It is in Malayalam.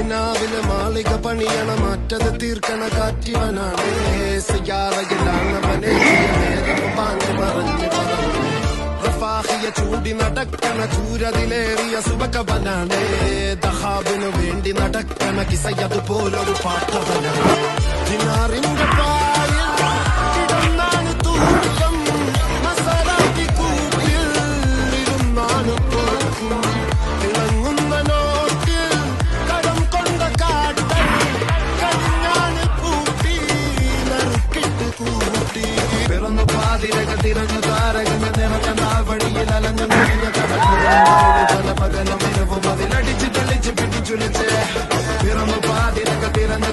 നാവിലെ മാളിക പണിയണ മാറ്റത് തീർക്കണ കാറ്റിവനാണ് സിയാറയിലാണവനെ നേരം പാഞ്ഞു പറഞ്ഞു റഫാഹിയ ചൂടി നടക്കണ ചൂരതിലേറിയ സുബകവനാണ് ദഹാബിനു വേണ്ടി നടക്കണ കിസയതുപോലൊരു പാട്ടവനാണ് ദിനാറിന്റെ പായിൽ കിടന്നാണ് തൂക്കം മസറാക്കി കൂപ്പിൽ ഇരുന്നാണ് പോക്കും തിളങ്ങുന്ന നോട്ട് കടം കൊണ്ട കാട്ടൽ കടിഞ്ഞാണ് കൂട്ടി നറുക്കിട്ട് കൂട്ടി പിറന്നു പാതിരക തിരഞ്ഞു താരകങ്ങൾ നിറഞ്ഞ നാൾവഴിയിൽ അലഞ്ഞു നിറഞ്ഞ കടൽ പകലും ഇരവും അതിലടിച്ച് തെളിച്ച് പിടിച്ചുലച്ച് പിറന്നു പാതിരക തിരഞ്ഞു